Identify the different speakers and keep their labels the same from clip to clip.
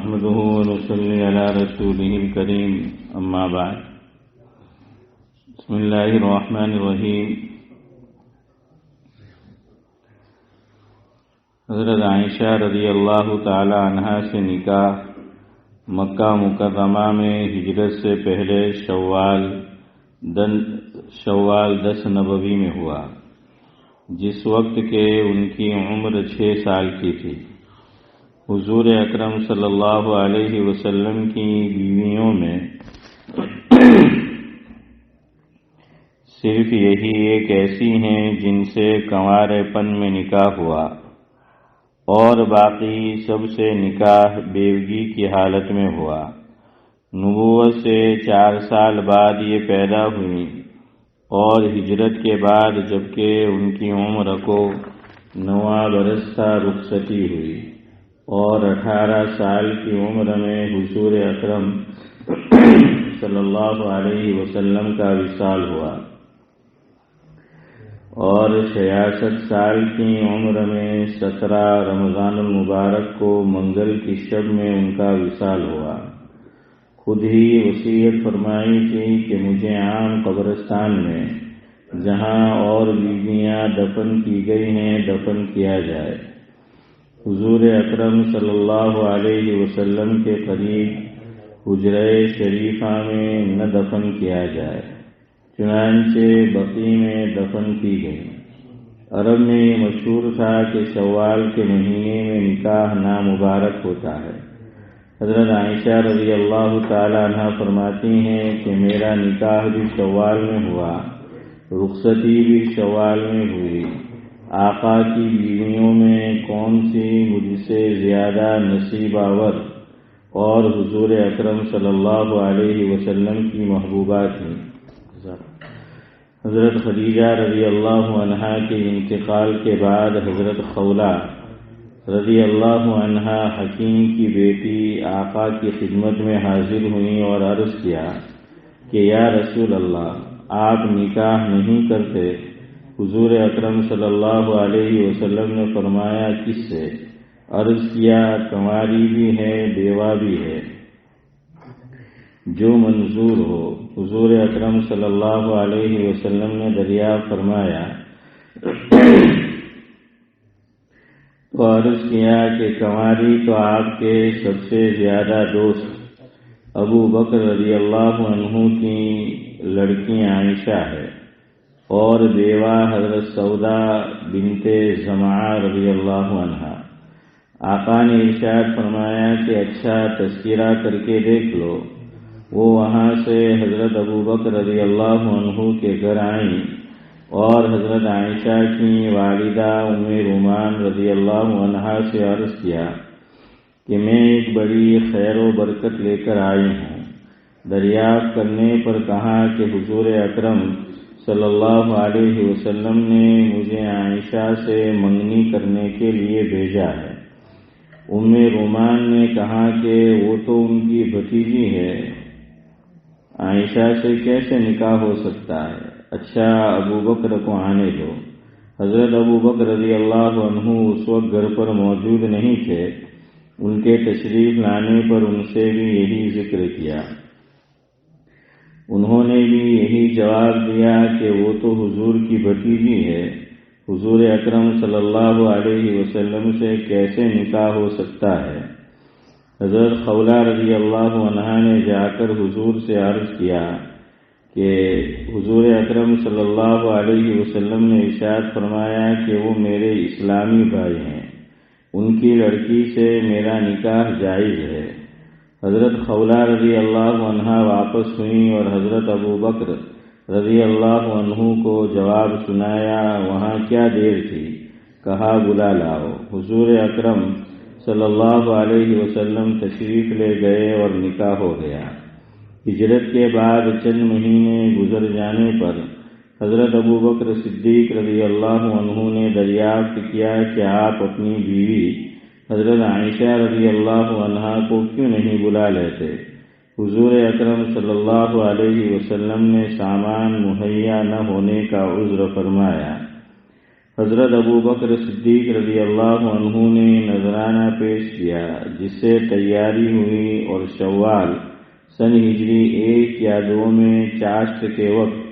Speaker 1: نحمده ونصلي على رسوله الكريم اما بعد بسم اللہ الرحمن الرحیم۔ حضرت عائشہ رضی اللہ تعالی عنہا سے نکاح مکہ مکرمہ میں ہجرت سے پہلے شوال 10 نبوی میں ہوا، جس وقت کے ان کی عمر 6 سال کی تھی۔ حضور اکرم صلی اللہ علیہ وسلم کی بیویوں میں صرف یہی ایک ایسی ہیں جن سے کنوارے پن میں نکاح ہوا، اور باقی سب سے نکاح بیوگی کی حالت میں ہوا۔ نبوت سے 4 سال بعد یہ پیدا ہوئی، اور ہجرت کے بعد جبکہ ان کی عمر کو 9 برس تھا رخصتی ہوئی، اور 18 سال کی عمر میں حضور اکرم صلی اللہ علیہ وسلم کا وصال ہوا، اور 66 سال کی عمر میں 17 رمضان المبارک کو منگل کی شب میں ان کا وصال ہوا۔ خود ہی وصیت فرمائی تھی کہ مجھے عام قبرستان میں جہاں اور بیویاں دفن کی گئی ہیں دفن کیا جائے۔ حضور اکرم صلی اللہ علیہ وسلم کے قریب حجرہ شریفہ میں نہ دفن کیا جائے، چنانچہ بقیع میں دفن کی گئی۔ عرب میں یہ مشہور تھا کہ شوال کے مہینے میں نکاح نامبارک ہوتا ہے۔ حضرت عائشہ رضی اللہ تعالی عنہ فرماتی ہیں کہ میرا نکاح بھی شوال میں ہوا، رخصتی بھی شوال میں ہوئی۔ آقا کی بیویوں میں کون سی مجھ سے زیادہ نصیب آور اور حضور اکرم صلی اللہ علیہ وسلم کی محبوبہ تھیں؟ حضرت خدیجہ رضی اللہ عنہا کے انتقال کے بعد حضرت خولہ رضی اللہ عنہا حکیم کی بیٹی آقا کی خدمت میں حاضر ہوئیں اور عرض کیا کہ یا رسول اللہ، آپ نکاح نہیں کرتے؟ حضور اکرم صلی اللہ علیہ وسلم نے فرمایا کس سے؟ عرض کیا کنواری بھی ہے بیوہ بھی ہے، جو منظور ہو۔ حضور اکرم صلی اللہ علیہ وسلم نے دریافت فرمایا تو عرض کیا کہ کنواری تو آپ کے سب سے زیادہ دوست ابو بکر رضی اللہ عنہ کی لڑکی عائشہ ہے، اور بیوہ حضرت سودا بنت زمعہ رضی اللہ عنہا۔ آقا نے ارشاد فرمایا کہ اچھا تذکرہ کر کے دیکھ لو۔ وہ وہاں سے حضرت ابو بکر رضی اللہ عنہ کے گھر آئیں اور حضرت عائشہ کی والدہ ام رومان رضی اللہ عنہا سے عرض کیا کہ میں ایک بڑی خیر و برکت لے کر آئی ہوں۔ دریافت کرنے پر کہا کہ حضور اکرم صلی اللہ علیہ وسلم نے مجھے عائشہ سے منگنی کرنے کے لیے بھیجا ہے۔ ام رومان نے کہا کہ وہ تو ان کی بھتیجی ہے، عائشہ سے کیسے نکاح ہو سکتا ہے؟ اچھا ابو بکر کو آنے دو۔ حضرت ابو بکر رضی اللہ عنہ اس وقت گھر پر موجود نہیں تھے۔ ان کے تشریف لانے پر ان سے بھی یہی ذکر کیا۔ انہوں نے بھی یہی جواب دیا کہ وہ تو حضور کی بھتیجی ہے، حضور اکرم صلی اللہ علیہ وسلم سے کیسے نکاح ہو سکتا ہے؟ حضرت خولہ رضی اللہ عنہا نے جا کر حضور سے عرض کیا کہ حضور اکرم صلی اللہ علیہ وسلم نے ارشاد فرمایا کہ وہ میرے اسلامی بھائی ہیں، ان کی لڑکی سے میرا نکاح جائز ہے۔ حضرت خولہ رضی اللہ عنہا واپس ہوئیں اور حضرت ابو بکر رضی اللہ عنہ کو جواب سنایا۔ وہاں کیا دیر تھی؟ کہا بلا لاؤ۔ حضور اکرم صلی اللہ علیہ وسلم تشریف لے گئے اور نکاح ہو گیا۔ ہجرت کے بعد چند مہینے گزر جانے پر حضرت ابو بکر صدیق رضی اللہ عنہ نے دریافت کیا کہ آپ اپنی بیوی حضرت عائشہ رضی اللہ عنہا کو کیوں نہیں بلا لیتے؟ حضور اکرم صلی اللہ علیہ وسلم نے سامان مہیا نہ ہونے کا عذر فرمایا۔ حضرت ابو بکر صدیق رضی اللہ عنہ نے نذرانہ پیش کیا جس سے تیاری ہوئی، اور شوال سن ہجری 1 یا 2 میں چاشت کے وقت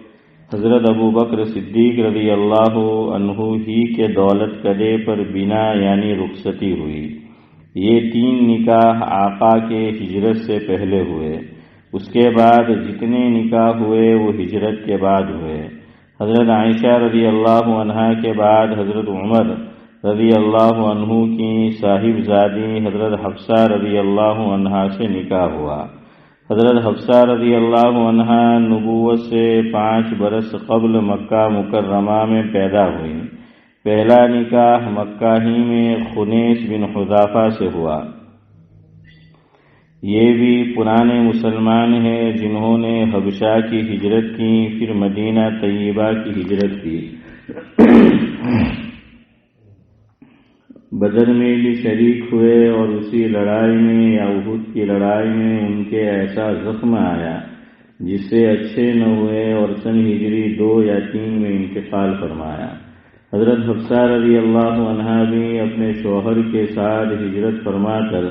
Speaker 1: حضرت ابو بکر صدیق رضی اللہ عنہ ہی کے دولت کدے پر بنا یعنی رخصتی ہوئی۔ یہ 3 نکاح آقا کے ہجرت سے پہلے ہوئے۔ اس کے بعد جتنے نکاح ہوئے وہ ہجرت کے بعد ہوئے۔ حضرت عائشہ رضی اللہ عنہا کے بعد حضرت عمر رضی اللہ عنہ کی صاحبزادی حضرت حفصہ رضی اللہ عنہا سے نکاح ہوا۔ حضرت حفصہ رضی اللہ عنہا نبوت سے 5 برس قبل مکہ مکرمہ میں پیدا ہوئی۔ پہلا نکاح مکہ ہی میں خنیس بن حذافہ سے ہوا۔ یہ بھی پرانے مسلمان ہیں جنہوں نے حبشہ کی ہجرت کی، پھر مدینہ طیبہ کی ہجرت کی۔ بدر میں بھی شریک ہوئے، اور اسی لڑائی میں یا احد کی لڑائی میں ان کے ایسا زخم آیا جس سے اچھے نہ ہوئے، اور سن ہجری 2 یا 3 میں انتقال فرمایا۔ حضرت حفصہ رضی اللہ عنہا بھی اپنے شوہر کے ساتھ ہجرت فرما کر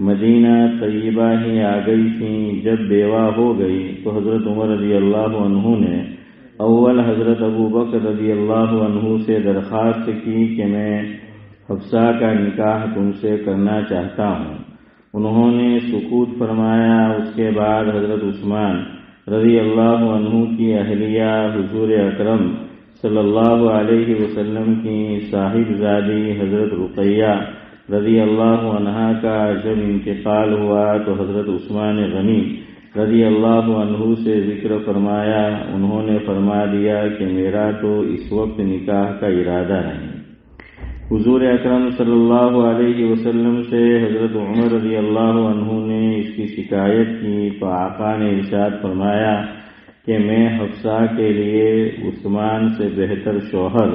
Speaker 1: مدینہ طیبہ ہی آ گئی تھیں۔ جب بیوہ ہو گئی تو حضرت عمر رضی اللہ عنہ نے اول حضرت ابو بکر رضی اللہ عنہ سے درخواست کی کہ میں حفصہ کا نکاح تم سے کرنا چاہتا ہوں۔ انہوں نے سکوت فرمایا۔ اس کے بعد حضرت عثمان رضی اللہ عنہ کی اہلیہ حضور اکرم صلی اللہ علیہ وسلم کی صاحبزادی حضرت رقیہ رضی اللہ عنہا کا جب انتقال ہوا تو حضرت عثمان غنی رضی اللہ عنہ سے ذکر فرمایا۔ انہوں نے فرما دیا کہ میرا تو اس وقت نکاح کا ارادہ نہیں۔ حضور اکرم صلی اللہ علیہ وسلم سے حضرت عمر رضی اللہ عنہ نے اس کی شکایت کی تو آقا نے ارشاد فرمایا کہ میں حفصہ کے لیے عثمان سے بہتر شوہر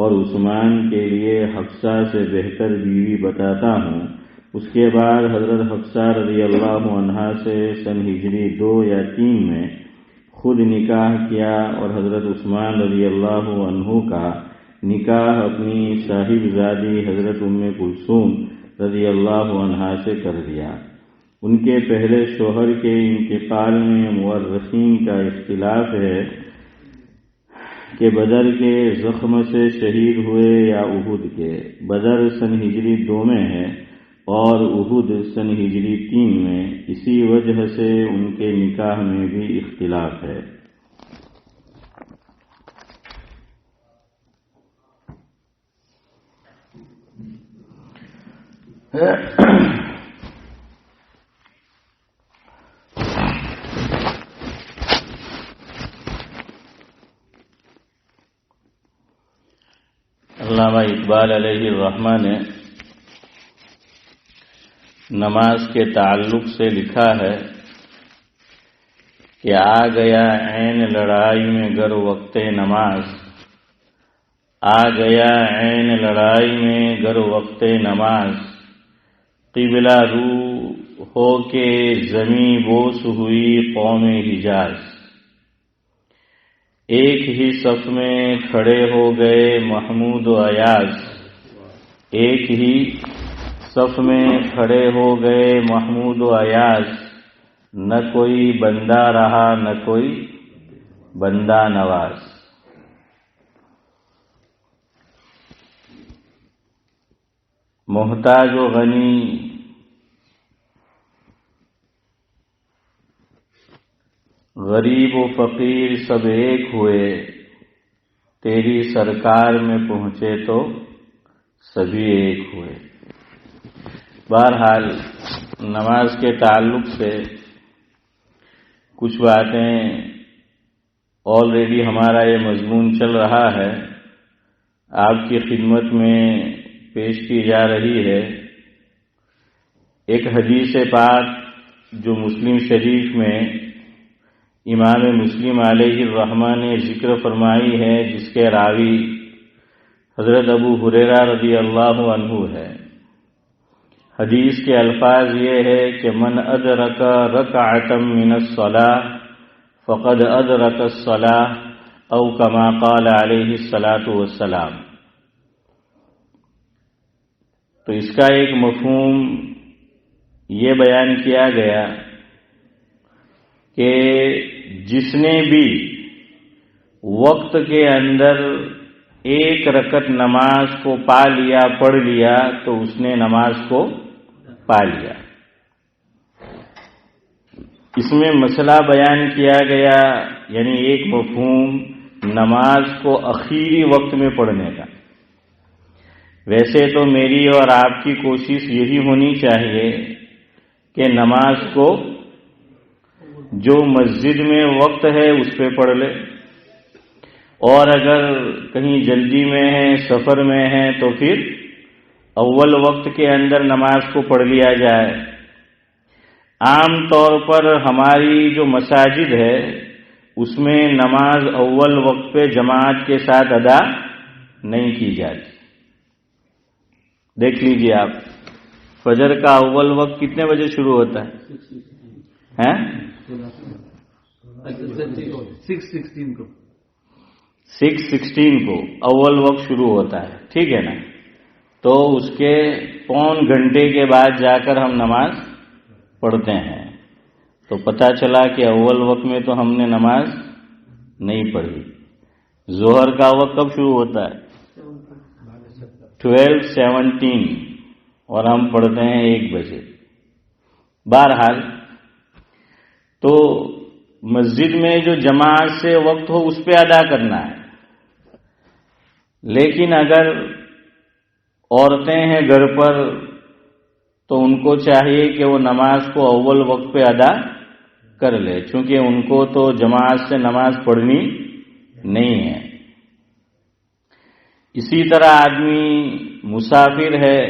Speaker 1: اور عثمان کے لیے حفصہ سے بہتر بیوی بتاتا ہوں۔ اس کے بعد حضرت حفصہ رضی اللہ عنہا سے سن ہجری 2 یا 3 میں خود نکاح کیا، اور حضرت عثمان رضی اللہ عنہ کا نکاح اپنی صاحبزادی حضرت ام کلثوم رضی اللہ عنہا سے کر دیا۔ ان کے پہلے شوہر کے انتقال میں مورخین کا اختلاف ہے کہ بدر کے زخم سے شہید ہوئے یا احد کے۔ بدر سن ہجری 2 میں ہے اور احد سن ہجری 3 میں، اسی وجہ سے ان کے نکاح میں بھی اختلاف ہے۔ علامہ اقبال علیہ الرحمہ نے نماز کے تعلق سے لکھا ہے کہ آ گیا عین لڑائی میں گر وقت نماز، آ گیا عین لڑائی میں گر وقت نماز، قبلہ رو ہو کے زمیں بوس ہوئی قوم حجاز، ایک ہی صف میں کھڑے ہو گئے محمود و ایاز، ایک ہی صف میں کھڑے ہو گئے محمود و ایاز، نہ کوئی بندہ رہا نہ کوئی بندہ نواز۔ محتاج و غنی غریب و فقیر سب ایک ہوئے، تیری سرکار میں پہنچے تو سبھی ایک ہوئے۔ بہرحال نماز کے تعلق سے کچھ باتیں آلریڈی ہمارا یہ مضمون چل رہا ہے، آپ کی خدمت میں پیش کی جا رہی ہے۔ ایک حدیث پاک جو مسلم شریف میں امام مسلم علیہ الرحمہ نے ذکر فرمائی ہے، جس کے راوی حضرت ابو ہریرہ رضی اللہ عنہ ہے۔ حدیث کے الفاظ یہ ہے کہ من ادرک رکعۃ من الصلاۃ فقد ادرک الصلاۃ او کما قال علیہ الصلاۃ والسلام۔ تو اس کا ایک مفہوم یہ بیان کیا گیا کہ جس نے بھی وقت کے اندر ایک رکعت نماز کو پا لیا، پڑھ لیا، تو اس نے نماز کو پا لیا۔ اس میں مسئلہ بیان کیا گیا، یعنی ایک مفہوم نماز کو اخیری وقت میں پڑھنے کا۔ ویسے تو میری اور آپ کی کوشش یہی ہونی چاہیے کہ نماز کو جو مسجد میں وقت ہے اس پہ پڑھ لے، اور اگر کہیں جلدی میں ہے، سفر میں ہے، تو پھر اول وقت کے اندر نماز کو پڑھ لیا جائے۔ عام طور پر ہماری جو مساجد ہے اس میں نماز اول وقت پہ جماعت کے ساتھ ادا نہیں کی جاتی۔ دیکھ لیجیے آپ، فجر کا اول وقت کتنے بجے شروع ہوتا ہے؟ 6:16 کو اول وقت شروع ہوتا ہے، ٹھیک ہے نا؟ تو اس کے پون گھنٹے کے بعد جا کر ہم نماز پڑھتے ہیں، تو پتہ چلا کہ اول وقت میں تو ہم نے نماز نہیں پڑھی۔ ظہر کا وقت کب شروع ہوتا ہے؟ 12:17، اور ہم پڑھتے ہیں 1 بجے۔ بہرحال تو مسجد میں جو جماعت سے وقت ہو اس پہ ادا کرنا ہے، لیکن اگر عورتیں ہیں گھر پر تو ان کو چاہیے کہ وہ نماز کو اول وقت پہ ادا کر لے، چونکہ ان کو تو جماعت سے نماز پڑھنی نہیں ہے۔ اسی طرح آدمی مسافر ہے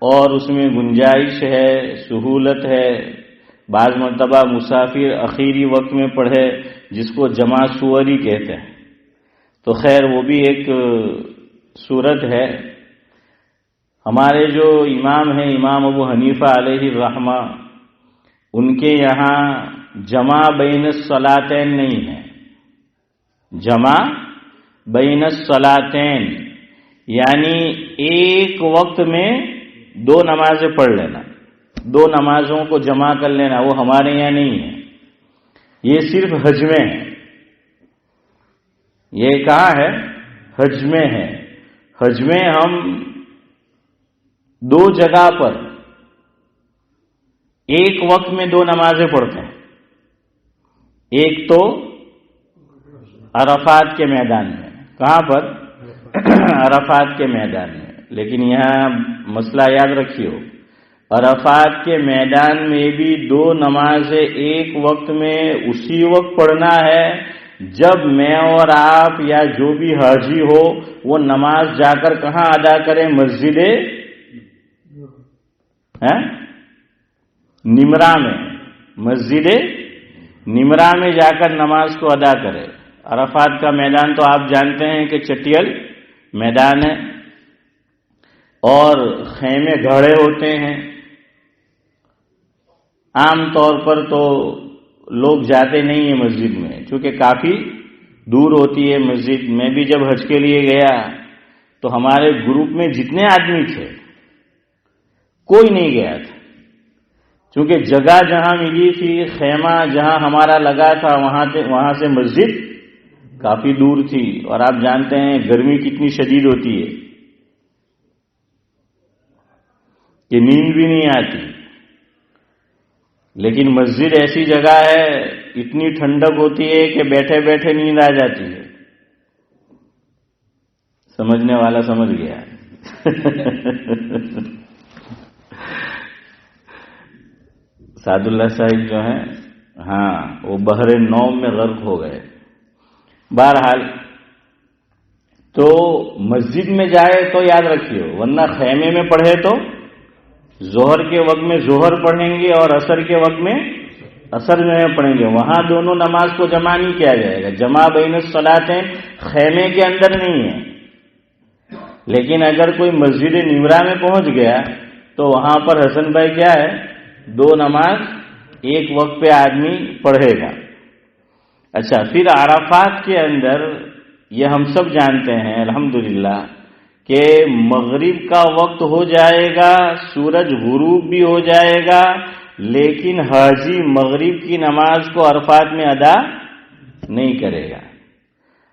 Speaker 1: اور اس میں گنجائش ہے، سہولت ہے، بعض مرتبہ مسافر اخیری وقت میں پڑھے جس کو جمع سوری کہتے ہیں، تو خیر وہ بھی ایک صورت ہے۔ ہمارے جو امام ہیں، امام ابو حنیفہ علیہ الرحمہ، ان کے یہاں جمع بین الصلاتین نہیں ہے۔ جمع بین الصلاتین یعنی ایک وقت میں 2 نمازیں پڑھ لینا، 2 نمازوں کو جمع کر لینا، وہ ہمارے یہاں نہیں ہے۔ یہ صرف حج میں ہے۔ یہ کہاں ہے؟ حج میں ہے۔ حج میں ہم 2 جگہ پر ایک وقت میں 2 نمازیں پڑھتے ہیں۔ ایک تو عرفات کے میدان میں۔ کہاں پر؟ عرفات کے میدان میں۔ لیکن یہاں مسئلہ یاد رکھیے، عرفات کے میدان میں بھی 2 نمازیں ایک وقت میں اسی وقت پڑھنا ہے جب میں اور آپ یا جو بھی حاجی ہو وہ نماز جا کر کہاں ادا کریں؟ مسجد نمرہ میں، مسجد نمرہ میں جا کر نماز کو ادا کرے۔ عرفات کا میدان تو آپ جانتے ہیں کہ چٹیل میدان ہے اور خیمے گھڑے ہوتے ہیں۔ عام طور پر تو لوگ جاتے نہیں ہیں مسجد میں، چونکہ کافی دور ہوتی ہے مسجد۔ میں بھی جب حج کے لیے گیا تو ہمارے گروپ میں جتنے آدمی تھے کوئی نہیں گیا تھا، چونکہ جگہ جہاں ملی تھی، خیمہ جہاں ہمارا لگا تھا، وہاں سے مسجد کافی دور تھی، اور آپ جانتے ہیں گرمی کتنی شدید ہوتی ہے کہ نیند بھی نہیں آتی۔ لیکن مسجد ایسی جگہ ہے، اتنی ٹھنڈک ہوتی ہے کہ بیٹھے بیٹھے نیند آ جاتی ہے۔ سمجھنے والا سمجھ گیا۔ سعد اللہ صاحب جو ہیں، ہاں، وہ بحر نوم میں غرق ہو گئے۔ بہرحال تو مسجد میں جائے تو یاد رکھیے، ورنہ خیمے میں پڑھے تو ظہر کے وقت میں ظہر پڑھیں گے اور عصر کے وقت میں عصر میں پڑھیں گے، وہاں دونوں نماز کو جمع نہیں کیا جائے گا۔ جمع بین الصلاتین خیمے کے اندر نہیں ہے، لیکن اگر کوئی مسجد نمرہ میں پہنچ گیا تو وہاں پر حسن بھائی کیا ہے؟ 2 نماز ایک وقت پہ آدمی پڑھے گا۔ اچھا، پھر عرفات کے اندر یہ ہم سب جانتے ہیں الحمدللہ کہ مغرب کا وقت ہو جائے گا، سورج غروب بھی ہو جائے گا، لیکن حاجی مغرب کی نماز کو عرفات میں ادا نہیں کرے گا،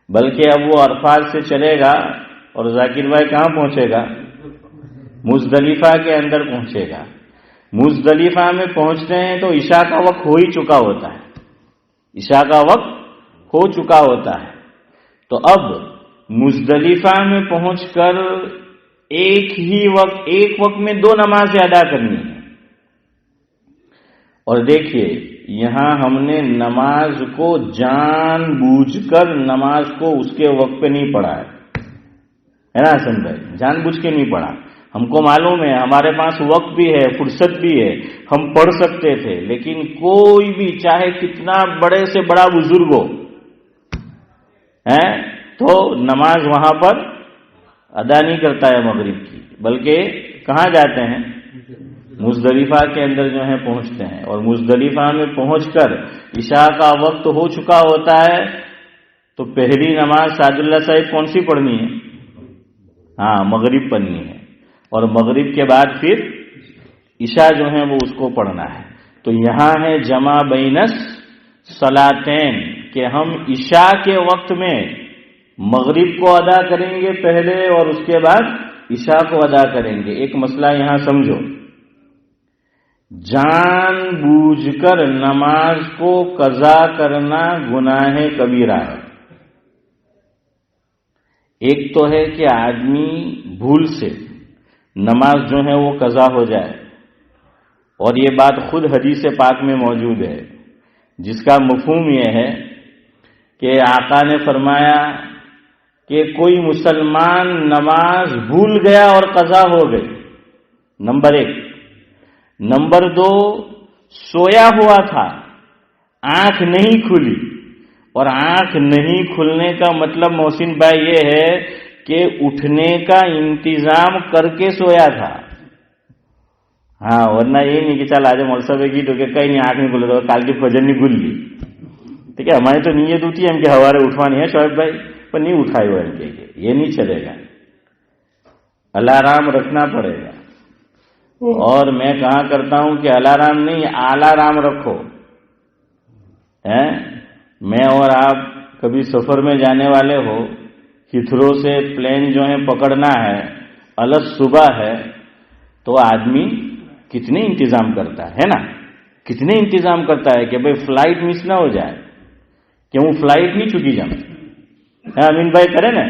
Speaker 1: بلکہ اب وہ عرفات سے چلے گا اور ذاکر بھائی کہاں پہنچے گا؟ مزدلفہ کے اندر پہنچے گا۔ مزدلفہ میں پہنچتے ہیں تو عشاء کا وقت ہو ہی چکا ہوتا ہے، عشاء کا وقت ہو چکا ہوتا ہے۔ تو اب مزدلفہ میں پہنچ کر ایک وقت میں 2 نمازیں ادا کرنی ہے۔ اور دیکھیے یہاں ہم نے نماز کو جان بوجھ کر نماز کو اس کے وقت پہ نہیں پڑھا ہے نا حسن بھائی؟ جان بوجھ کے نہیں پڑھا۔ ہم کو معلوم ہے ہمارے پاس وقت بھی ہے، فرصت بھی ہے، ہم پڑھ سکتے تھے، لیکن کوئی بھی چاہے کتنا بڑے سے بڑا بزرگ ہو تو نماز وہاں پر ادا نہیں کرتا ہے مغرب کی، بلکہ کہاں جاتے ہیں؟ مزدلفہ کے اندر جو ہے پہنچتے ہیں، اور مزدلفہ میں پہنچ کر عشاء کا وقت ہو چکا ہوتا ہے تو پہلی نماز سعد اللہ صاحب کون سی پڑھنی ہے؟ مغرب پڑھنی ہے، اور مغرب کے بعد پھر عشاء جو ہے وہ اس کو پڑھنا ہے۔ تو یہاں ہے جمع بینس صلاتین کہ ہم عشاء کے وقت میں مغرب کو ادا کریں گے پہلے اور اس کے بعد عشاء کو ادا کریں گے۔ ایک مسئلہ یہاں سمجھو، جان بوجھ کر نماز کو قضا کرنا گناہ کبیرہ ہے۔ ایک تو ہے کہ آدمی بھول سے نماز جو ہے وہ قضا ہو جائے، اور یہ بات خود حدیث پاک میں موجود ہے، جس کا مفہوم یہ ہے کہ آقا نے فرمایا کہ کوئی مسلمان نماز بھول گیا اور قضا ہو گئی، نمبر 1۔ نمبر 2، سویا ہوا تھا، آنکھ نہیں کھلی، اور آنکھ نہیں کھلنے کا مطلب محسن بھائی یہ ہے کہ اٹھنے کا انتظام کر کے سویا تھا۔ ورنہ یہ نہیں کہ چل آج مولسبے کی تو کہ کہیں نہیں آنکھ نہیں کھل رہا، کال کی فجر نہیں کھل لی، ٹھیک ہے؟ ہماری تو نیت ہوتی ہے ہم کہ ہمارے اٹھوانی ہے شعیب بھائی، پر نہیں اٹھائے ہوئے ان کے، یہ نہیں چلے گا، الارام رکھنا پڑے گا۔ اور میں کہا کرتا ہوں کہ الارام نہیں، آلارام رکھو۔ میں اور آپ کبھی سفر میں جانے والے ہو، ہتھرو سے پلین جو ہے پکڑنا ہے، الگ صبح ہے، تو آدمی کتنے انتظام کرتا ہے نا، کتنے انتظام کرتا ہے کہ بھئی فلائٹ مس نہ ہو جائے، کہ وہ فلائٹ نہیں چکی جائے۔ امین بھائی کرے نا،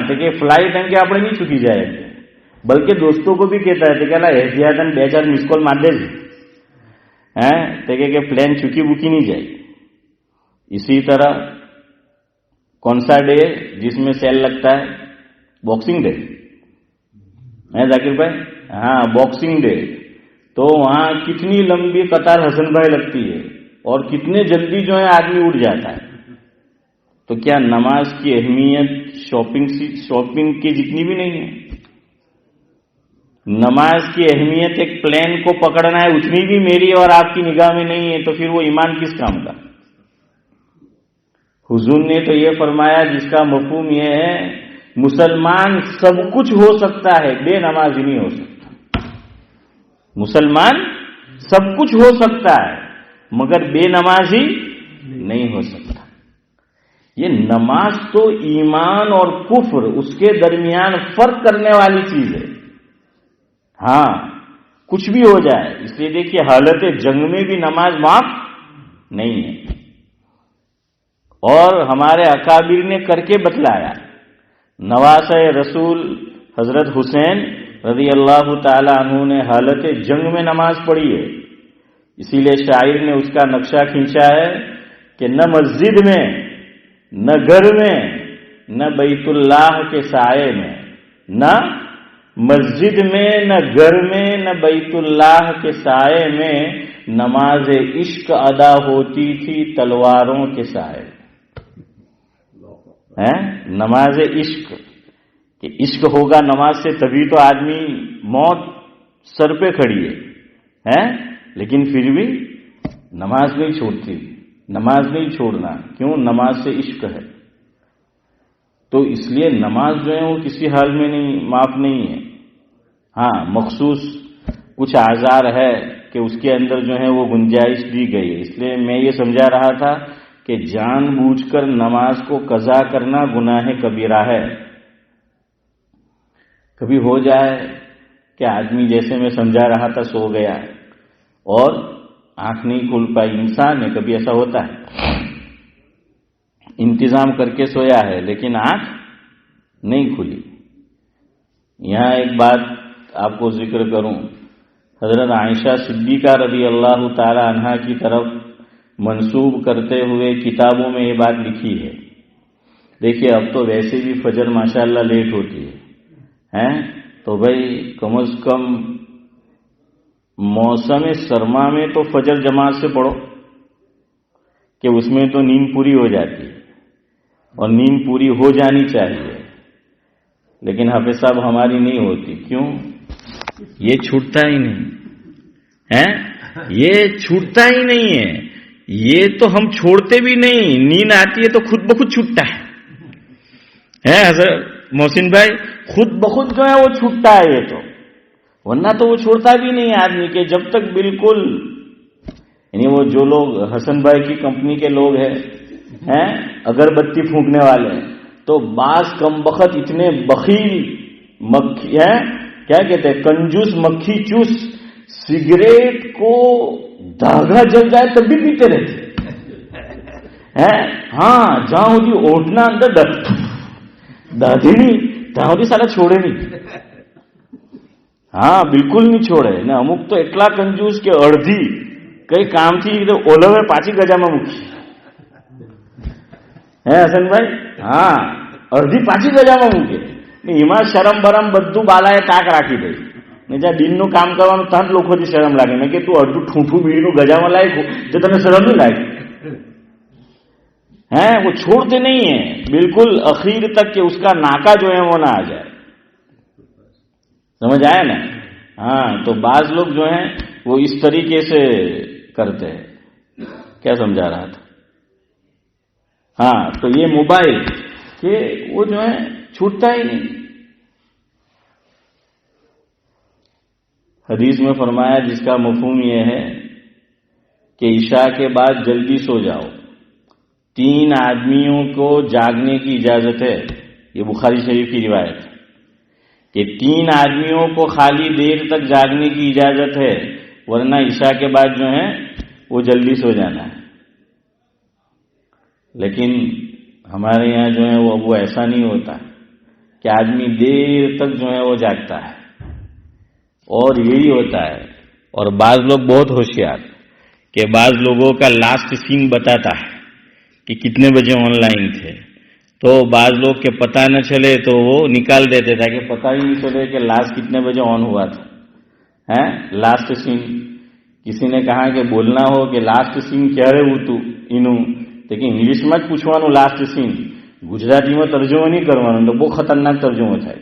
Speaker 1: تو کہ فلائٹ ہے کہ اپنے نہیں چکی جائے، بلکہ دوستوں کو بھی کہتا ہے کہ احتیاطاً 2-4 مس کال مار دے کہ پلین چکی بکی نہیں جائے۔ اسی طرح کون سا ڈے جس میں سیل لگتا ہے؟ باکسنگ ڈے ذاکر بھائی، باکسنگ ڈے، تو وہاں کتنی لمبی قطار حسن بھائی لگتی ہے، اور کتنے جلدی جو ہے آدمی اٹھ جاتا ہے۔ تو کیا نماز کی اہمیت شاپنگ کی جتنی بھی نہیں ہے؟ نماز کی اہمیت ایک پلین کو پکڑنا ہے، اتنی بھی میری اور آپ کی نگاہ میں نہیں ہے، تو پھر وہ ایمان کس کام کا؟ حضور نے تو یہ فرمایا جس کا مفہوم یہ ہے مسلمان سب کچھ ہو سکتا ہے، بے نمازی نہیں ہو سکتا۔ مسلمان سب کچھ ہو سکتا ہے مگر بے نمازی نہیں ہو سکتا۔ یہ نماز تو ایمان اور کفر اس کے درمیان فرق کرنے والی چیز ہے۔ کچھ بھی ہو جائے، اس لیے دیکھیے حالت جنگ میں بھی نماز معاف نہیں ہے، اور ہمارے اکابر نے کر کے بتلایا۔ نواسہ رسول حضرت حسین رضی اللہ تعالی عنہ نے حالت جنگ میں نماز پڑھی ہے، اسی لیے شاعر نے اس کا نقشہ کھینچا ہے کہ نہ مسجد میں، نہ گھر میں، نہ بیت اللہ کے سائے میں، نہ مسجد میں، نہ گھر میں، نہ بیت اللہ کے سائے میں نماز عشق ادا ہوتی تھی تلواروں کے سائے۔ نماز عشق، کہ عشق ہوگا نماز سے تبھی تو آدمی، موت سر پہ کھڑی ہے لیکن پھر بھی نماز نہیں چھوڑتی، نماز نہیں چھوڑنا، کیوں؟ نماز سے عشق ہے۔ تو اس لیے نماز جو ہے وہ کسی حال میں نہیں معاف نہیں ہے. ہاں مخصوص کچھ اعذار ہے کہ اس کے اندر جو ہے وہ گنجائش دی گئی ہے. اس لیے میں یہ سمجھا رہا تھا کہ جان بوجھ کر نماز کو قضا کرنا گناہ کبیرہ ہے. کبھی ہو جائے کہ آدمی جیسے میں سمجھا رہا تھا سو گیا اور آنکھ نہیں کھل پائی. انسان ہے, کبھی ایسا ہوتا ہے, انتظام کر کے سویا ہے لیکن آنکھ نہیں کھلی. یہاں ایک بات آپ کو ذکر کروں. حضرت عائشہ صدیقہ رضی اللہ تعالی عنہا کی طرف منسوب کرتے ہوئے کتابوں میں یہ بات لکھی ہے. دیکھیے اب تو ویسے بھی فجر ماشاءاللہ لیٹ ہوتی ہے, تو بھائی کم از کم موسم سرما میں تو فجر جماعت سے پڑھو کہ اس میں تو نیند پوری ہو جاتی ہے اور نیند پوری ہو جانی چاہیے. لیکن حافظ صاحب ہماری نہیں ہوتی. کیوں؟ یہ چھوٹتا ہی نہیں ہے, یہ چھوٹتا ہی نہیں ہے. یہ تو ہم چھوڑتے بھی نہیں, نیند آتی ہے تو خود بخود چھوٹتا ہے حضرت محسن بھائی, خود بخود جو ہے وہ چھوٹتا ہے. یہ تو ورنہ تو وہ چھوڑتا بھی نہیں آدمی کے جب تک بالکل, یعنی وہ جو لوگ حسن بھائی کی کمپنی کے لوگ ہیں اگربتی پھونکنے والے, تو بعض کم بخت اتنے بخیل مکھی ہیں, کیا کہتے ہیں, کنجوس مکھی چوس, سگریٹ کو داغا جل جائے تب بھی پیتے رہتے ہیں. ہاں جہاں ہوتی اوٹنا اندر دادی نہیں جہاں ہوتی سارا چھوڑے نہیں. ہاں بالکل نہیں چھوڑے ને અમુક તો એટલા કંજૂસ કે અડધી કઈ કામથી ઓલવે પાછી ગજામાં મૂકી હે હસનભાઈ. હા અડધી પાછી ગજામાં મૂકે ને એમાં શરમ બરમ બધું બાલાએ તાક રાખી દઈ ને જ્યાં દિનનું કામ કરવાનું ત્યાં જ લોકોથી શરમ લાગે ને કે તું અડધું ઠૂંઠું બીડીનું ગજામાં લાગ્યું તો તને શરમ નહીં લાગે. ہے وہ چھوڑتے نہیں ہیں بالکل اخیر تک کہ اس کا ناکا جو ہے وہ نہ آ جائے. سمجھ آیا نا. ہاں تو بعض لوگ جو ہیں وہ اس طریقے سے کرتے ہیں. کیا سمجھا رہا تھا؟ ہاں تو یہ موبائل کہ وہ جو ہے چھوٹتا ہی نہیں. حدیث میں فرمایا جس کا مفہوم یہ ہے کہ عشاء کے بعد جلدی سو جاؤ. 3 آدمیوں کو جاگنے کی اجازت ہے. یہ بخاری شریف کی روایت ہے کہ 3 آدمیوں کو خالی دیر تک جاگنے کی اجازت ہے, ورنہ عشاء کے بعد جو ہے وہ جلدی سو جانا ہے. لیکن ہمارے یہاں جو ہے وہ ایسا نہیں ہوتا کہ آدمی دیر تک جو ہے وہ جاگتا ہے, اور یہی ہوتا ہے. اور بعض لوگ بہت ہوشیار کہ بعض لوگوں کا لاسٹ سین بتاتا ہے کہ کتنے بجے آن لائن تھے, تو بعض لوگ کے پتہ نہ چلے تو وہ نکال دیتے تاکہ پتہ ہی نہیں چلے کہ لاسٹ کتنے بجے آن ہوا تھا. لاسٹ سین کسی نے کہا کہ بولنا ہو کہ لاسٹ سین کیا رہے وہ تو اینوں, لیکن انગ્લિશ માં જ પૂછવાનું લાસ્ટ સીન, ગુજરાતીમાં તર્જમો નહીં કરવાનો તો બહુ ખતરનાક તર્જમો થાય.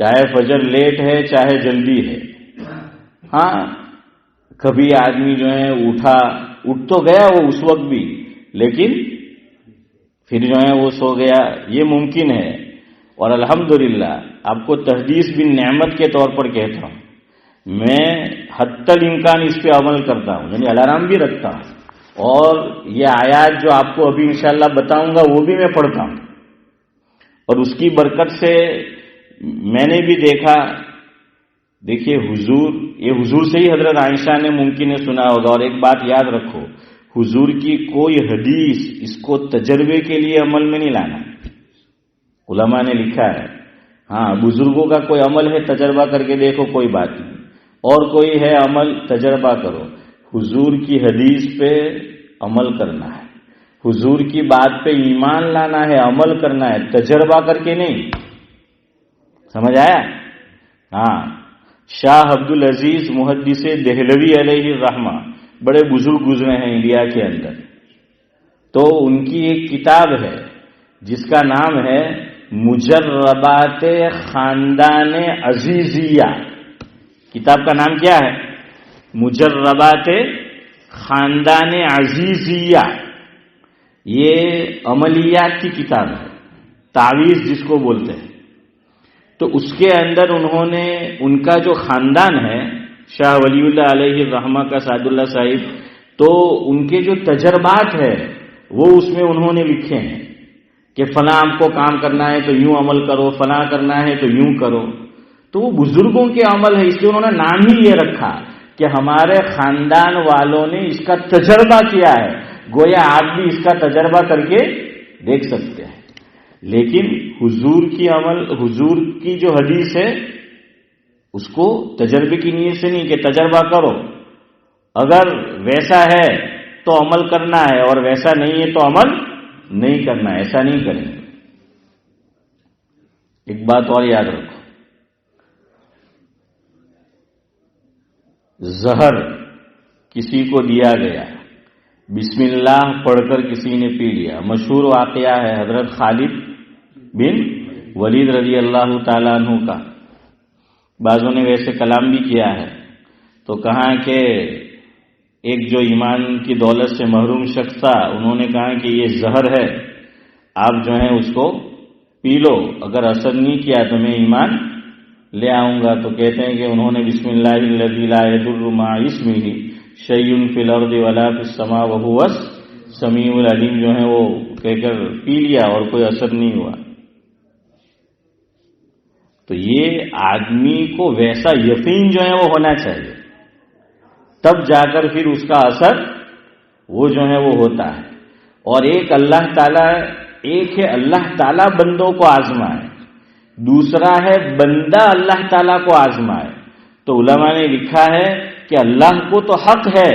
Speaker 1: چاہے فجر لیٹ ہے چاہے جلدی ہے. ہاں کبھی آدمی جو ہے اٹھ تو گیا وہ اس وقت بھی، لیکن پھر جو ہے وہ سو گیا، یہ ممکن ہے. اور الحمدللہ آپ کو تحدیث بن نعمت کے طور پر کہتا ہوں، میں حتی الامکان اس پہ عمل کرتا ہوں، یعنی الارم بھی رکھتا ہوں، اور یہ آیات جو آپ کو ابھی انشاءاللہ بتاؤں گا وہ بھی میں پڑھتا ہوں. اور اس کی برکت سے میں نے بھی دیکھا، دیکھیے یہ حضور سے ہی حضرت عائشہ نے ممکن ہے سنا ہوگا. اور ایک بات یاد رکھو، حضور کی کوئی حدیث اس کو تجربے کے لیے عمل میں نہیں لانا. علماء نے لکھا ہے ہاں بزرگوں کا کوئی عمل ہے تجربہ کر کے دیکھو کوئی بات نہیں، اور کوئی ہے عمل تجربہ کرو. حضور کی حدیث پہ عمل کرنا ہے، حضور کی بات پہ ایمان لانا ہے، عمل کرنا ہے، تجربہ کر کے نہیں. سمجھ آیا؟ ہاں شاہ عبدالعزیز محدث دہلوی علیہ الرحمہ بڑے بزرگ گزرے ہیں انڈیا کے اندر. تو ان کی ایک کتاب ہے جس کا نام ہے مجربات خاندان عزیزیہ. کتاب کا نام کیا ہے؟ مجربات خاندان عزیزیہ. یہ عملیات کی کتاب ہے، تعویذ جس کو بولتے ہیں. تو اس کے اندر انہوں نے ان کا جو خاندان ہے شاہ ولی اللہ علیہ الرحمہ کا سعد اللہ صاحب، تو ان کے جو تجربات ہے وہ اس میں انہوں نے لکھے ہیں کہ فلاں آپ کو کام کرنا ہے تو یوں عمل کرو، فلاں کرنا ہے تو یوں کرو. تو وہ بزرگوں کے عمل ہے، اس لیے انہوں نے نام ہی یہ رکھا کہ ہمارے خاندان والوں نے اس کا تجربہ کیا ہے. گویا آپ بھی اس کا تجربہ کر کے دیکھ سکتے ہیں. لیکن حضور کی جو حدیث ہے اس کو تجربے کی نیت سے نہیں کہ تجربہ کرو، اگر ویسا ہے تو عمل کرنا ہے اور ویسا نہیں ہے تو عمل نہیں کرنا ہے، ایسا نہیں کریں گے. ایک بات اور یاد رکھو، زہر کسی کو دیا گیا، بسم اللہ پڑھ کر کسی نے پی لیا. مشہور واقعہ ہے حضرت خالد بن ولید رضی اللہ تعالیٰ عنہ کا. بعضوں نے ویسے کلام بھی کیا ہے، تو کہا کہ ایک جو ایمان کی دولت سے محروم شخص تھا، انہوں نے کہا کہ یہ زہر ہے، آپ جو ہیں اس کو پی لو، اگر اثر نہیں کیا تو میں ایمان لے آؤں گا. تو کہتے ہیں کہ انہوں نے بسم اللہ الذی لا یضر مع اسمہ شیء فی الارض ولا فی السماء وہو السمیع العلیم جو ہے وہ کہہ کر پی لیا اور کوئی اثر نہیں ہوا. تو یہ آدمی کو ویسا یقین جو ہے وہ ہونا چاہیے، تب جا کر پھر اس کا اثر وہ جو ہے وہ ہوتا ہے. اور ایک ہے اللہ تعالیٰ بندوں کو آزمائے، دوسرا ہے بندہ اللہ تعالیٰ کو آزمائے. تو علماء نے لکھا ہے کہ اللہ کو تو حق ہے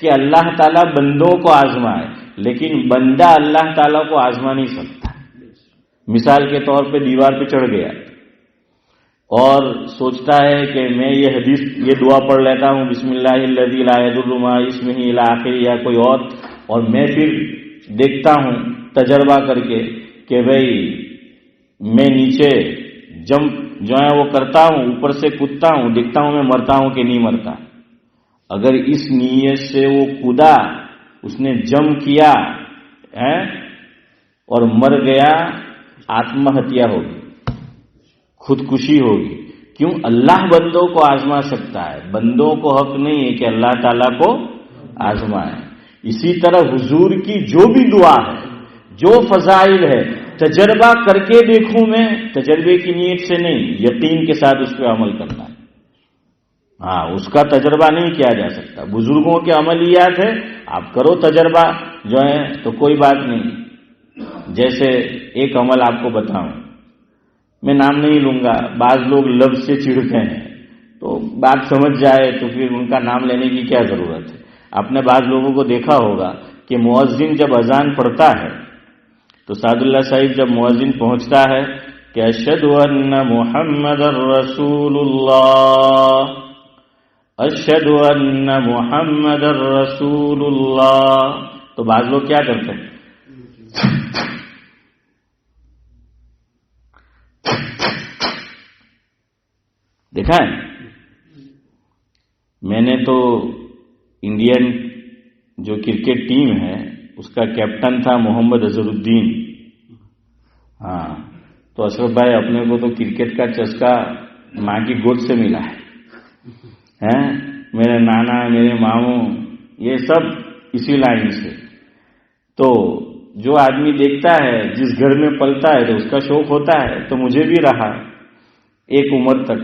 Speaker 1: کہ اللہ تعالیٰ بندوں کو آزمائے، لیکن بندہ اللہ تعالیٰ کو آزما نہیں سکتا. مثال کے طور پہ دیوار پہ چڑھ گیا اور سوچتا ہے کہ میں یہ دعا پڑھ لیتا ہوں بسم اللہ الذی لا یضر مع اسمہ الی آخر یا کوئی اور میں پھر دیکھتا ہوں تجربہ کر کے کہ بھئی میں نیچے جمپ جو ہے وہ کرتا ہوں، اوپر سے کودتا ہوں، دیکھتا ہوں میں مرتا ہوں کہ نہیں مرتا. اگر اس نیت سے وہ کودا، اس نے جمپ کیا اور مر گیا، آتم ہتیا ہوگی، خودکشی ہوگی. کیوں؟ اللہ بندوں کو آزما سکتا ہے، بندوں کو حق نہیں ہے کہ اللہ تعالیٰ کو آزمائے. اسی طرح حضور کی جو بھی دعا ہے، جو فضائل ہے، تجربہ کر کے دیکھوں میں، تجربے کی نیت سے نہیں، یقین کے ساتھ اس پہ عمل کرنا ہے. ہاں اس کا تجربہ نہیں کیا جا سکتا. بزرگوں کے عملیات ہے، آپ کرو تجربہ جو ہے تو کوئی بات نہیں. جیسے ایک عمل آپ کو بتاؤں، میں نام نہیں لوں گا، بعض لوگ لفظ سے چڑھتے ہیں، تو بات سمجھ جائے تو پھر ان کا نام لینے کی کیا ضرورت ہے. آپ نے بعض لوگوں کو دیکھا ہوگا کہ مؤذن جب اذان پڑھتا ہے تو سعد اللہ صاحب جب مؤذن پہنچتا ہے کہ اشہد ان محمد رسول اللہ، اشہد ان محمد رسول اللہ، تو بعض لوگ کیا کرتے ہیں، دیکھا ہے؟ میں نے تو انڈین جو کرکٹ ٹیم ہے اس کا کیپٹن تھا محمد اظہر الدین. ہاں، تو اشرف بھائی اپنے کو تو کرکٹ کا چسکا ماں کی گود سے ملا ہے. میرے نانا، میرے ماموں، یہ سب اسی لائن سے. تو جو آدمی دیکھتا ہے، جس گھر میں پلتا ہے تو اس کا شوق ہوتا ہے. تو مجھے بھی رہا ایک عمر تک.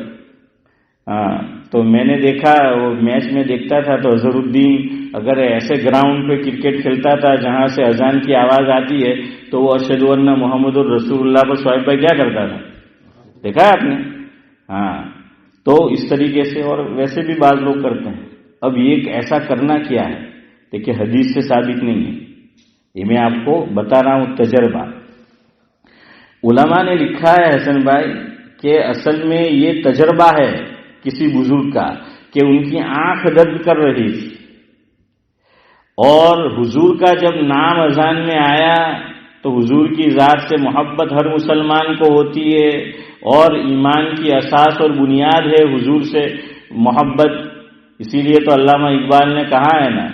Speaker 1: تو میں نے دیکھا، وہ میچ میں دیکھتا تھا تو اظہر الدین اگر ایسے گراؤنڈ پہ کرکٹ کھیلتا تھا جہاں سے اذان کی آواز آتی ہے تو وہ اشہد ان محمد الرسول اللہ پر سوائب بھائی کیا کرتا تھا؟ دیکھا ہے آپ نے؟ ہاں. تو اس طریقے سے، اور ویسے بھی بعض لوگ کرتے ہیں. اب یہ ایسا کرنا کیا ہے؟ دیکھیے حدیث سے ثابت نہیں ہے، یہ میں آپ کو بتا رہا ہوں تجربہ. علماء نے لکھا ہے حسن بھائی کہ اصل میں یہ تجربہ ہے کسی بزرگ کا کہ ان کی آنکھ درد کر رہی تھی، اور حضور کا جب نام اذان میں آیا تو حضور کی ذات سے محبت ہر مسلمان کو ہوتی ہے، اور ایمان کی اساس اور بنیاد ہے حضور سے محبت. اسی لیے تو علامہ اقبال نے کہا ہے نا،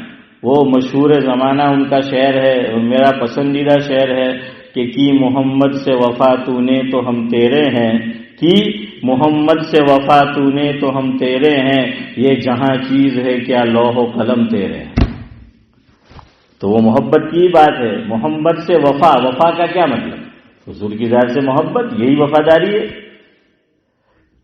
Speaker 1: وہ مشہور زمانہ ان کا شعر ہے اور میرا پسندیدہ شعر ہے کہ کی محمد سے وفا تو نے تو ہم تیرے ہیں، کی محمد سے وفا تو نے تو ہم تیرے ہیں، یہ جہاں چیز ہے کیا لوح و قلم تیرے ہیں. تو وہ محبت کی بات ہے. محمد سے وفا، وفا کا کیا مطلب؟ حضور کی ذات سے محبت، یہی وفاداری ہے.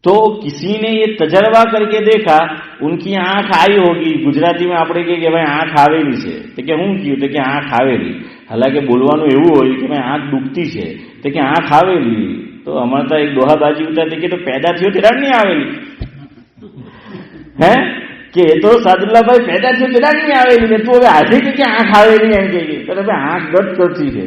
Speaker 1: تو کسی نے یہ تجربہ کر کے دیکھا، ان کی آنکھ آئی ہوگی. گجراتی میں આપણે કે ભાઈ આંખ આવેલી છે તો કે હું કયું તો કે આંખ આવેલી. હાલાકે બોલવાનું એવું હોય કે ભાઈ આંખ દુખતી છે તો કે આંખ આવેલી. તો અમારે તો એક દોહાબાજી ઉતારતી કે તો પેદા થયો ત્યારે નહીં આવેલી હે કે એ તો સાદુલ્લાભાઈ પેદા થયો ત્યારે નહીં આવેલી ને તું હવે આજે કે આંખ આવેલી એમ કે તો ભાઈ આંખ દર્દ કરતી છે.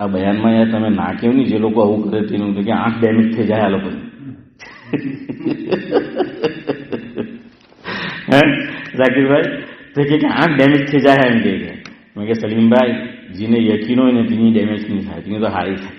Speaker 1: આ બયાનમાં યાર તમે ના કેવું નહીં, જે લોકો આવું કરે તેનું તો કે આંખ ડેમેજ થઈ જાય આ લોકોને. હે ઝાકીર ભાઈ તો કે આંખ ડેમેજ થઈ જાય એમ કે મેં કે સલીમ ભાઈ જેને યકીન હોય ને તેની ડેમેજ નહીં થાય, તેની તો હારી થાય.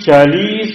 Speaker 1: 40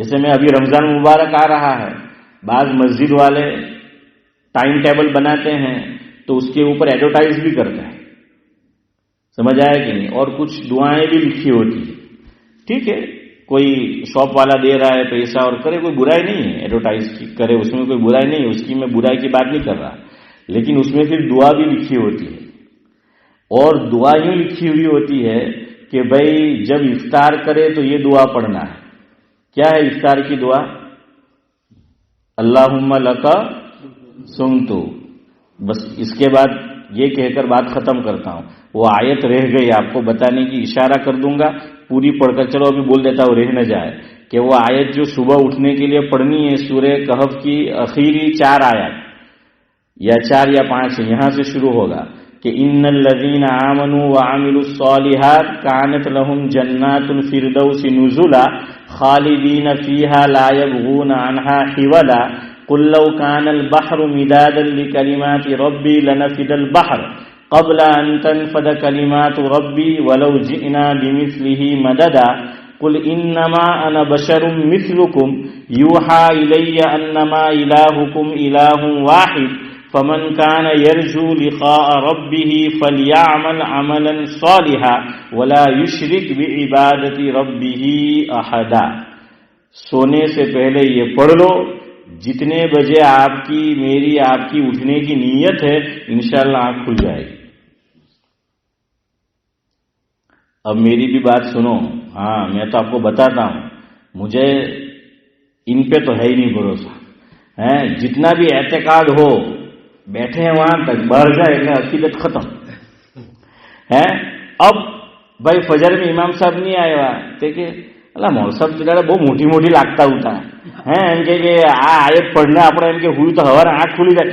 Speaker 1: جیسے میں ابھی رمضان مبارک آ رہا ہے، بعض مسجد والے ٹائم ٹیبل بناتے ہیں تو اس کے اوپر ایڈورٹائز بھی کرتے ہیں، سمجھ آیا کہ نہیں، اور کچھ دعائیں بھی لکھی ہوتی ہیں. ٹھیک ہے، کوئی شاپ والا دے رہا ہے پیسہ اور کرے، کوئی برائی نہیں ہے، ایڈورٹائز کرے، اس میں کوئی برائی نہیں ہے، اس کی میں برائی کی بات نہیں کر رہا، لیکن اس میں پھر دعا بھی لکھی ہوتی ہے. اور دعا یوں لکھی ہوئی ہوتی ہے کہ بھائی جب افطار کرے تو یہ دعا پڑھنا ہے. کیا ہے افطار کی دعا؟ اللہم لکا صمتو. بس اس کے بعد یہ کہہ کر بات ختم کرتا ہوں. وہ آیت رہ گئی آپ کو بتانے کی، اشارہ کر دوں گا، پوری پڑھ کر چلو ابھی بول دیتا ہوں رہ نہ جائے، کہ وہ آیت جو صبح اٹھنے کے لیے پڑھنی ہے سورہ کہف کی اخیری 4 آیات یا 4 یا 5 یہاں سے شروع ہوگا کہ ان الذین آمنوا وعملوا الصالحات کانت لهم جنات الفردوس نزلا خالدین فیہا لا یبغون عنہا حولا قل لو كان البحر مدادا لكلمات ربي لنفد البحر قبل ان تنفد كلمات ربي ولو جئنا بمثله مددا قل انما انا بشر مثلكم يوحى الي انما الهكم اله واحد فمن كان يرجو لقاء ربه فليعمل عملا صالحا ولا يشرك بعبادة ربه احدا. سونے سے پہلے یہ پڑھ لو، جتنے بجے آپ کی میری آپ کی اٹھنے کی نیت ہے انشاءاللہ آنکھ کھل جائے گی. اب میری بھی بات سنو. ہاں میں تو آپ کو بتاتا ہوں، مجھے ان پہ تو ہے ہی نہیں بھروسہ ہے. جتنا بھی اعتقاد ہو بیٹھے ہیں وہاں تک، باہر جائے گا عقیدت ختم ہے. اب بھائی فجر میں امام صاحب نہیں آئے ہوا دیکھے اللہ مول صاحب جڑا بہت موٹی موٹی لگتا ہوتا ہے એમ કે આ આયત પઢને આપણે એમ કે હુઈ તો હવારે આંખ ખુલી જાય.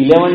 Speaker 1: 11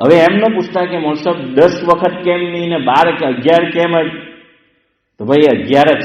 Speaker 1: હવે એમ ન પૂછતા કે મોલ સાહેબ 10 વખત કેમ નહીં ને 12 કે 11 કેમ? તો ભાઈ 11 જ,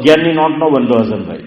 Speaker 1: 11 ની નોટ નો બનતો હસન ભાઈ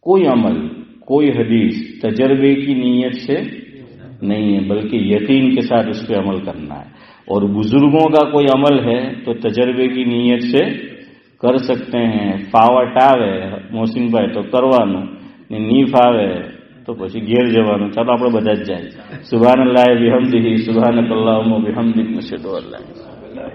Speaker 1: کوئی عمل، کوئی حدیث تجربے کی نیت سے نہیں ہے، بلکہ یقین کے ساتھ اس پہ عمل کرنا ہے۔ اور بزرگوں کا کوئی عمل ہے تو تجربے کی نیت سے کر سکتے ہیں۔ فاوٹ آوے મોહસિન ભાઈ તો કરવાનું ને ની ફાવે તો પછી ઘેર જવાનું. ચાલો આપણે બધા જ જાય. સુબ્હાનલ્લાહ બિહમ્દિહી સુબ્હાનકલ્લાહુમ્મા બિહમ્દિક નશહદુ અલ્લા ઇલાહા ઇલ્લલ્લાહ.